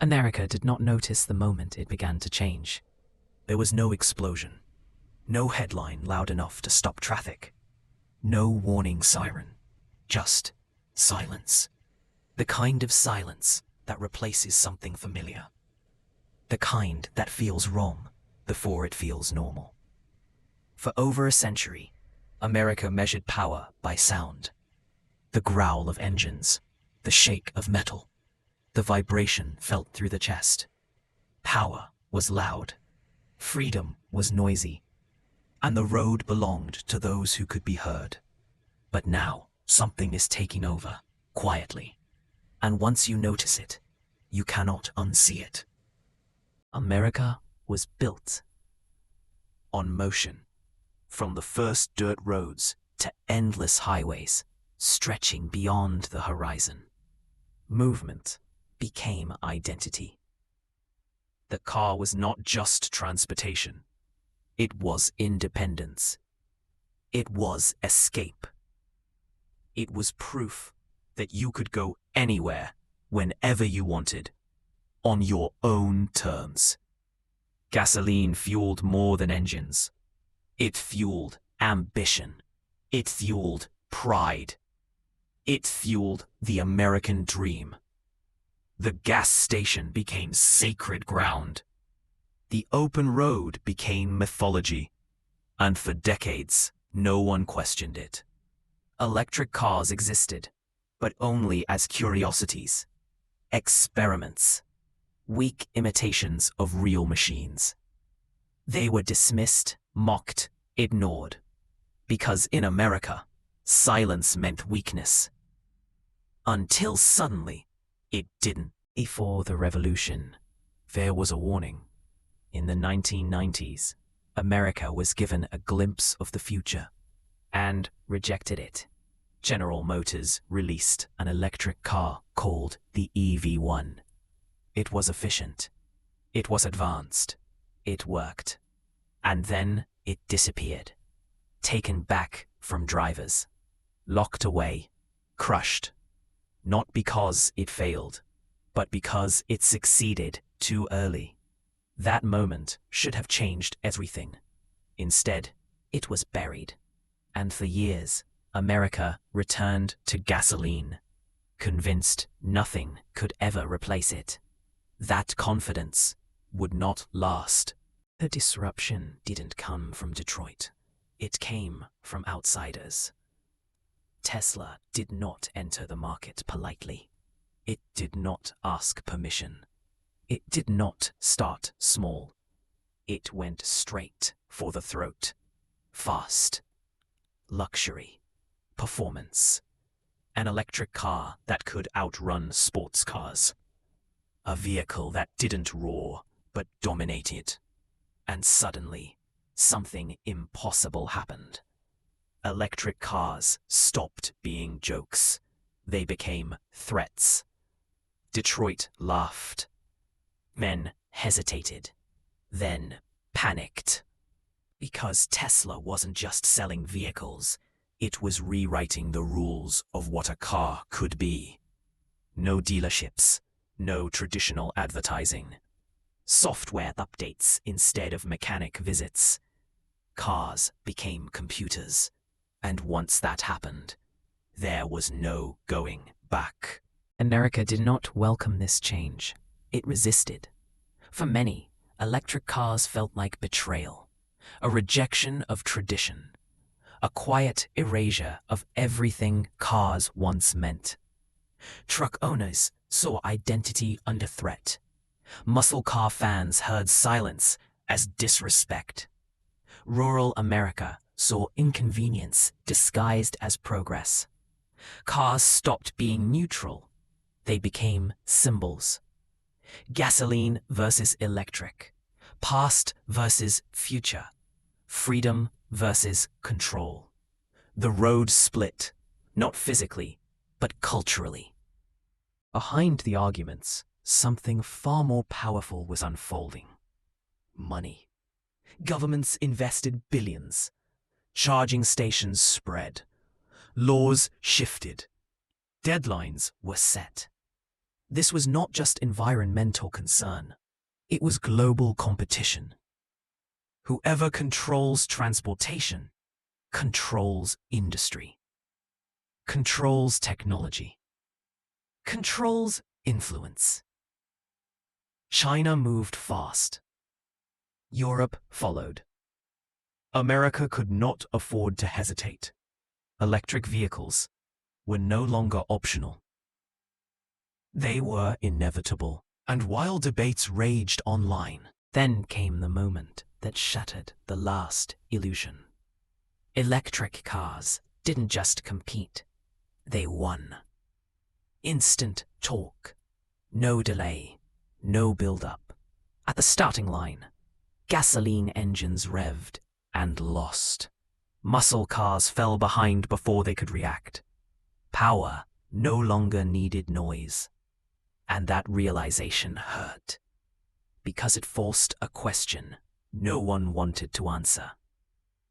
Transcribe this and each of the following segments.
America did not notice the moment it began to change. There was no explosion, no headline loud enough to stop traffic, no warning siren, just silence. The kind of silence that replaces something familiar. The kind that feels wrong before it feels normal. For over a century, America measured power by sound. The growl of engines, the shake of metal, the vibration felt through the chest. Power was loud, freedom was noisy, and the road belonged to those who could be heard. But now, something is taking over, quietly. And once you notice it, you cannot unsee it. America was built on motion, from the first dirt roads to endless highways stretching beyond the horizon. Movement became identity. The car was not just transportation. It was independence. It was escape. It was proof that you could go anywhere, whenever you wanted, on your own terms. Gasoline fueled more than engines. It fueled ambition. It fueled pride. It fueled the American dream. The gas station became sacred ground. The open road became mythology. And for decades, no one questioned it. Electric cars existed, but only as curiosities, experiments, weak imitations of real machines. They were dismissed, mocked, ignored, because in America, silence meant weakness. Until suddenly, it didn't. Before the revolution, there was a warning. In the 1990s, America was given a glimpse of the future and rejected it. General Motors released an electric car called the EV1. It was efficient. It was advanced. It worked. And then it disappeared. Taken back from drivers. Locked away. Crushed. Not because it failed, but because it succeeded too early. That moment should have changed everything. Instead, it was buried. And for years, America returned to gasoline, convinced nothing could ever replace it. That confidence would not last. The disruption didn't come from Detroit. It came from outsiders. Tesla did not enter the market politely. It did not ask permission. It did not start small. It went straight for the throat. Fast. Luxury. Performance. An electric car that could outrun sports cars. A vehicle that didn't roar, but dominated. And suddenly, something impossible happened. Electric cars stopped being jokes. They became threats. Detroit laughed. Men hesitated, then panicked. Because Tesla wasn't just selling vehicles, it was rewriting the rules of what a car could be. No dealerships, no traditional advertising. Software updates instead of mechanic visits. Cars became computers. And once that happened, there was no going back. America did not welcome this change. It resisted. For many, electric cars felt like betrayal, a rejection of tradition, a quiet erasure of everything cars once meant. Truck owners saw identity under threat. Muscle car fans heard silence as disrespect. Rural America saw inconvenience disguised as progress. Cars stopped being neutral. They became symbols. Gasoline versus electric. Past versus future. Freedom versus control. The road split, not physically, but culturally. Behind the arguments, something far more powerful was unfolding. Money. Governments invested billions. Charging stations spread. Laws shifted. Deadlines were set. This was not just environmental concern. It was global competition. Whoever controls transportation controls industry, controls technology, controls influence. China moved fast. Europe followed. America could not afford to hesitate. Electric vehicles were no longer optional. They were inevitable. And while debates raged online, then came the moment that shattered the last illusion. Electric cars didn't just compete, they won. Instant torque, no delay, no build-up. At the starting line, gasoline engines revved and lost. Muscle cars fell behind before they could react. Power no longer needed noise. And that realization hurt, because it forced a question no one wanted to answer.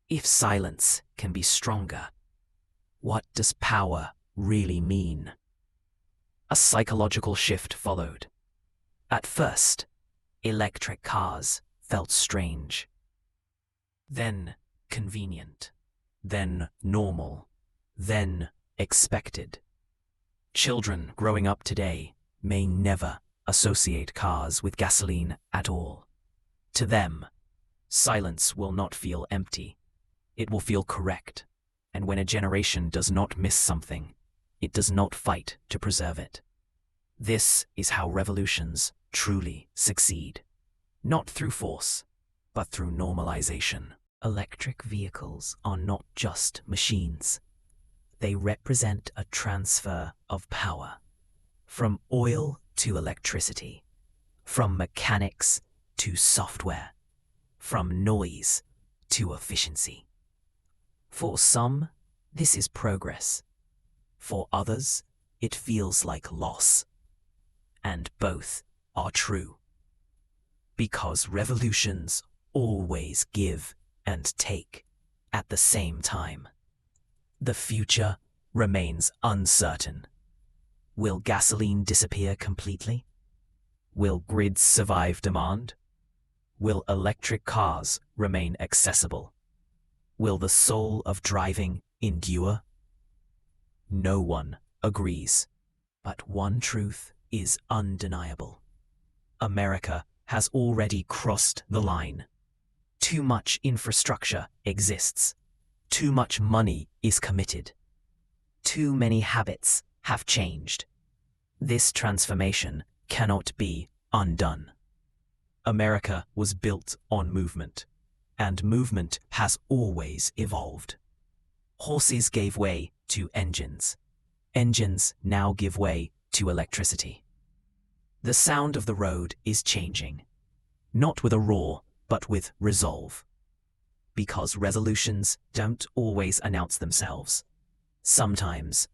If silence can be stronger, what does power really mean? A psychological shift followed. At first, electric cars felt strange. Then convenient. Then normal. Then expected. Children growing up today may never associate cars with gasoline at all. To them, silence will not feel empty. It will feel correct. And when a generation does not miss something, it does not fight to preserve it. This is how revolutions truly succeed. Not through force, but through normalization. Electric vehicles are not just machines. They represent a transfer of power. From oil to electricity, from mechanics to software, from noise to efficiency. For some, this is progress. For others, it feels like loss. And both are true. Because revolutions always give and take at the same time. The future remains uncertain. Will gasoline disappear completely? Will grids survive demand? Will electric cars remain accessible? Will the soul of driving endure? No one agrees. But one truth is undeniable. America has already crossed the line. Too much infrastructure exists. Too much money is committed. Too many habits have changed. This transformation cannot be undone. America was built on movement, and movement has always evolved. Horses gave way to engines. Engines now give way to electricity. The sound of the road is changing, not with a roar, but with resolve. Because revolutions don't always announce themselves. Sometimes